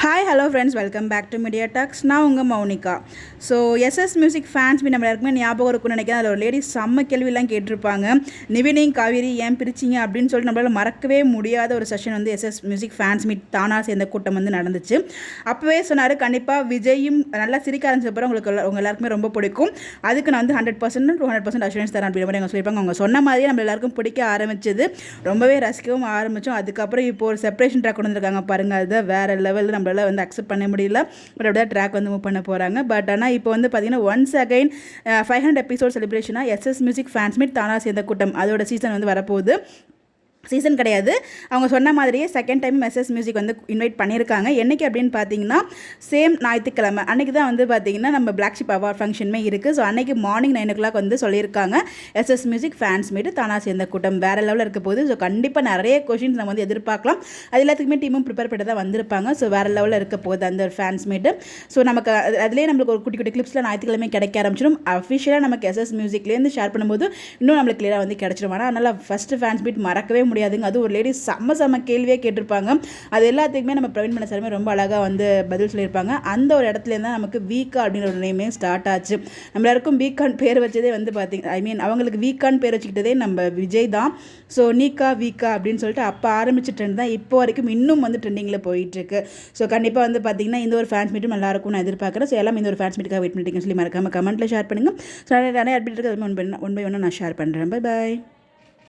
Hi hello friends, welcome back to Media Talks. நான் உங்கள் Mounika. So SS music fans நம்ம எல்லாருக்குமே ஞாபகம் இருக்கும்னு நினைக்கிறேன். அதில் ஒரு லேடி செம்ம கேள்வியெல்லாம் கேட்டிருப்பாங்க. நிவினையும் காவேரி ஏன் பிரிச்சிங்க அப்படின்னு சொல்லிட்டு நம்மளால் மறக்கவே முடியாத ஒரு செஷன் வந்து எஸ்எஸ் மியூசிக் ஃபேன்ஸ் மீட் தானாக சேர்ந்த கூட்டம் வந்து நடந்துச்சு. அப்போவே சொன்னார், கண்டிப்பாக விஜயும் நல்லா சிரிக்க ஆரம்பிச்சப்பறம் உங்கள் எல்லாருக்குமே ரொம்ப பிடிக்கும், அதுக்கு நான் வந்து 100% 200% அஷூரன்ஸ் தரேன் அப்படின்ற மாதிரி அவங்க சொல்லியிருப்பாங்க. அவங்க சொன்ன மாதிரியே நம்ம எல்லாருக்கும் பிடிக்க ஆரம்பிச்சது, ரொம்பவே ரசிக்கவும் ஆரம்பித்தோம். அதுக்கப்புறம் இப்போ ஒரு செப்பரேஷன் ட்ராக் கொண்டு வந்திருக்காங்க பாருங்கள், அதுதான் வேறு லெவலில் நம்மளால் வந்து அக்செப்ட் பண்ண முடியல. பட் அப்படியே ட்ராக் வந்து மூவ் பண்ண போகிறாங்க. பட் ஆனால் இப்போ வந்து பார்த்தீங்கன்னா ஒன்ஸ் அகைன் 500 எபிசோட் செலிப்ரேஷனாக எஸ்எஸ் மியூசிக் ஃபேன்ஸ் மீட் தானாக சேர்ந்த கூட்டம் அதோட சீசன் வந்து வரப்போகுது. சீசன் கிடையாது, அவங்க சொன்ன மாதிரியே செகண்ட் டைம் எஸ்எஸ் மியூசிக் வந்து இன்வைட் பண்ணியிருக்காங்க. என்றைக்கு அப்படின்னு பார்த்தீங்கன்னா சேம் ஞாயிற்றுக்கிழமை அன்றைக்கி தான் வந்து பார்த்தீங்கன்னா நம்ம பிளாக் ஷிப் அவார்ட் ஃபங்க்ஷனுமே இருக்குது. ஸோ அன்றைக்கி மார்னிங் 9 o'clock வந்து சொல்லியிருக்காங்க எஸ்எஸ் மியூசிக் ஃபேன்ஸ் மீட் தானாக சேர்ந்த கூட்டம் வேறு லெவலில் இருக்க போகுது. ஸோ கண்டிப்பாக நிறைய கொஷின்ஸ் நம்ம வந்து எதிர்பார்க்கலாம். அது எல்லாத்துக்குமே டீமும் ப்ரிப்பேர் பண்ணி தான் வந்திருப்பாங்க. ஸோ வேறு லெவலில் இருக்க போகுது அந்த ஃபேன்ஸ் மீட்டு. ஸோ நமக்கு அதிலே நம்மளுக்கு ஒரு குட்டி குட்டி கிளிப்ஸில் ஞாயிற்றுக்கிழமை கிடைக்க ஆரம்பிச்சிடும். அஃபிஷியலாக நமக்கு எஸ்எஸ் மியூசிக்லேருந்து ஷேர் பண்ணும்போது இன்னும் நம்மளுக்கு கிளியராக வந்து கிடச்சிடும். ஆனால் அதனால் ஃபஸ்ட்டு ஃபேன்ஸ் மீட் மறக்கவே முடியாதுங்க. அது ஒரு லேடி செம்ம கேள்வியே கேட்டிருப்பாங்க. அது எல்லாத்துக்குமே நம்ம பிரவீன் பண்ண சாருமே ரொம்ப அழகாக வந்து பதில் சொல்லியிருப்பாங்க. அந்த ஒரு இடத்துலேருந்து தான் நமக்கு வீக்கா அப்படின்ற ஒரு நேமே ஸ்டார்ட் ஆச்சு. நம்ம எல்லாருக்கும் வீக்கான் பேர் வச்சதே வந்து பார்த்தீங்க அவங்களுக்கு வீக்கான் பேர் வச்சுக்கிட்டதே நம்ம விஜய் தான். ஸோ நீக்கா வீக்கா அப்படின்னு சொல்லிட்டு அப்போ ஆரம்பிச்ச ட்ரெண்ட் தான் இப்போ வரைக்கும் இன்னும் வந்து ட்ரெண்டிங்கில் போயிட்டுருக்கு. ஸோ கண்டிப்பாக வந்து பார்த்தீங்கன்னா இந்த ஒரு ஃபேன்ஸ் மீட்டும் எல்லாருக்கும் நான் எதிர்பார்க்குறேன். ஸோ எல்லாம் இந்த ஒரு ஃபேன்ஸ் மீட்டுக்காக வெயிட் பண்ணிட்டீங்கன்னு சொல்லி மறக்காமல் கமெண்ட்டில் ஷேர் பண்ணுங்கள். ஸோ நிறைய அப்டேட் இருக்குது, அது ஒன் பை ஒன்று நான் ஷேர் பண்ணுறேன். Bye bye.